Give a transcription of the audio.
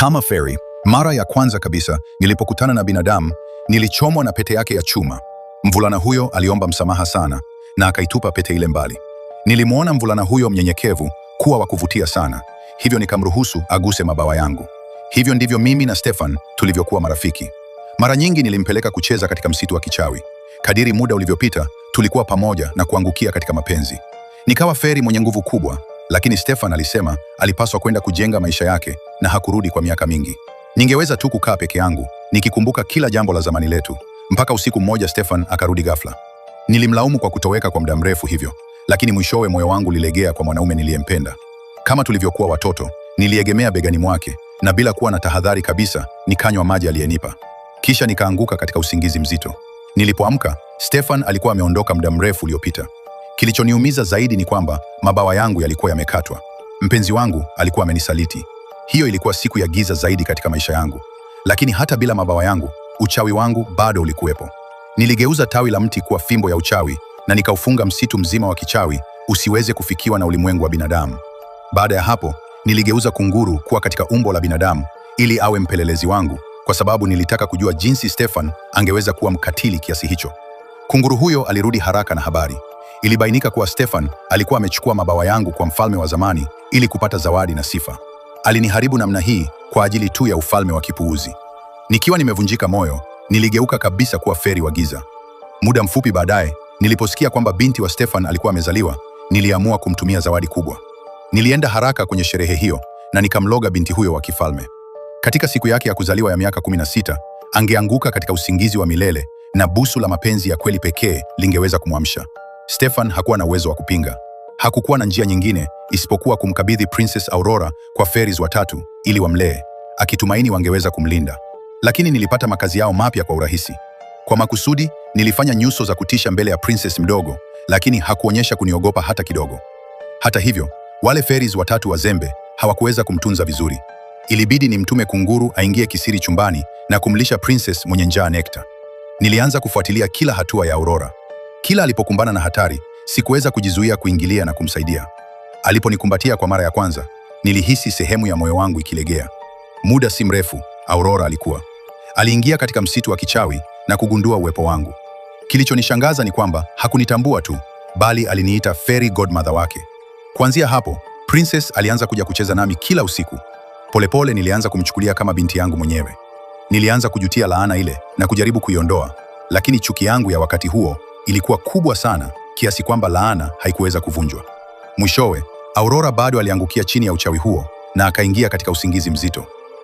Kama feri, mara ya kwanza kabisa nilipokutana na binadamu, nilichomwa na pete yake ya chuma. Mvulana huyo aliomba msamaha sana na akaitupa pete ile mbali. Nilimwona mvulana huyo mnyenyekevu kuwa wa kuvutia sana, hivyo nikamruhusu aguse mabawa yangu. Hivyo ndivyo mimi na Stefan tulivyokuwa marafiki. Mara nyingi nilimpeleka kucheza katika msitu wa kichawi. Kadiri muda ulivyopita, tulikuwa pamoja na kuangukia katika mapenzi. Nikawa feri mwenye nguvu kubwa, lakini Stefan alisema alipaswa kwenda kujenga maisha yake na hakurudi kwa miaka mingi. Ningeweza tu kukaa peke yangu nikikumbuka kila jambo la zamani letu, mpaka usiku mmoja Stefan akarudi ghafla. Nilimlaumu kwa kutoweka kwa muda mrefu hivyo, lakini mwishowe moyo wangu ulilegea kwa mwanaume niliyempenda. Kama tulivyokuwa watoto, niliegemea begani mwake na bila kuwa na tahadhari kabisa nikanywa maji aliyenipa. Kisha nikaanguka katika usingizi mzito. Nilipoamka, Stefan alikuwa ameondoka muda mrefu uliopita. Kilichoniumiza zaidi ni kwamba mabawa yangu yalikuwa yamekatwa. Mpenzi wangu alikuwa amenisaliti. Hiyo ilikuwa siku ya giza zaidi katika maisha yangu. Lakini hata bila mabawa yangu, uchawi wangu bado ulikuwepo. Niligeuza tawi la mti kuwa fimbo ya uchawi na nikaufunga msitu mzima wa kichawi usiweze kufikiwa na ulimwengu wa binadamu. Baada ya hapo, niligeuza kunguru kuwa katika umbo la binadamu ili awe mpelelezi wangu, kwa sababu nilitaka kujua jinsi Stefan angeweza kuwa mkatili kiasi hicho. Kunguru huyo alirudi haraka na habari. Ilibainika kuwa Stefan alikuwa amechukua mabawa yangu kwa mfalme wa zamani ili kupata zawadi na sifa. Aliniharibu namna hii kwa ajili tu ya ufalme wa kipuuzi. Nikiwa nimevunjika moyo, niligeuka kabisa kuwa feri wa giza. Muda mfupi baadaye, niliposikia kwamba binti wa Stefan alikuwa amezaliwa, niliamua kumtumia zawadi kubwa. Nilienda haraka kwenye sherehe hiyo na nikamloga binti huyo wa kifalme. Katika siku yake ya kuzaliwa ya miaka 16, angeanguka katika usingizi wa milele na busu la mapenzi ya kweli pekee lingeweza kumwamsha. Stefan hakuwa na uwezo wa kupinga. Hakukuwa na njia nyingine isipokuwa kumkabidhi Princess Aurora kwa fairies watatu ili wamlee, akitumaini wangeweza kumlinda. Lakini nilipata makazi yao mapya kwa urahisi. Kwa makusudi, nilifanya nyuso za kutisha mbele ya princess mdogo, lakini hakuonyesha kuniogopa hata kidogo. Hata hivyo, wale fairies watatu wazembe hawakuweza kumtunza vizuri. Ilibidi nimtume kunguru aingie kisiri chumbani na kumlisha princess mwenye njaa nekta. Nilianza kufuatilia kila hatua ya Aurora. Kila alipokumbana na hatari, sikuweza kujizuia kuingilia na kumsaidia. Aliponikumbatia kwa mara ya kwanza, nilihisi sehemu ya moyo wangu ikilegea. Muda si mrefu, Aurora aliingia katika msitu wa kichawi na kugundua uwepo wangu. Kilichonishangaza ni kwamba hakunitambua tu, bali aliniita fairy godmother wake. Kuanzia hapo, princess alianza kuja kucheza nami kila usiku. Polepole nilianza kumchukulia kama binti yangu mwenyewe. Nilianza kujutia laana ile na kujaribu kuiondoa, lakini chuki yangu ya wakati huo ilikuwa kubwa sana kiasi kwamba laana haikuweza kuvunjwa. Mwishowe, Aurora bado aliangukia chini ya uchawi huo na akaingia katika usingizi mzito.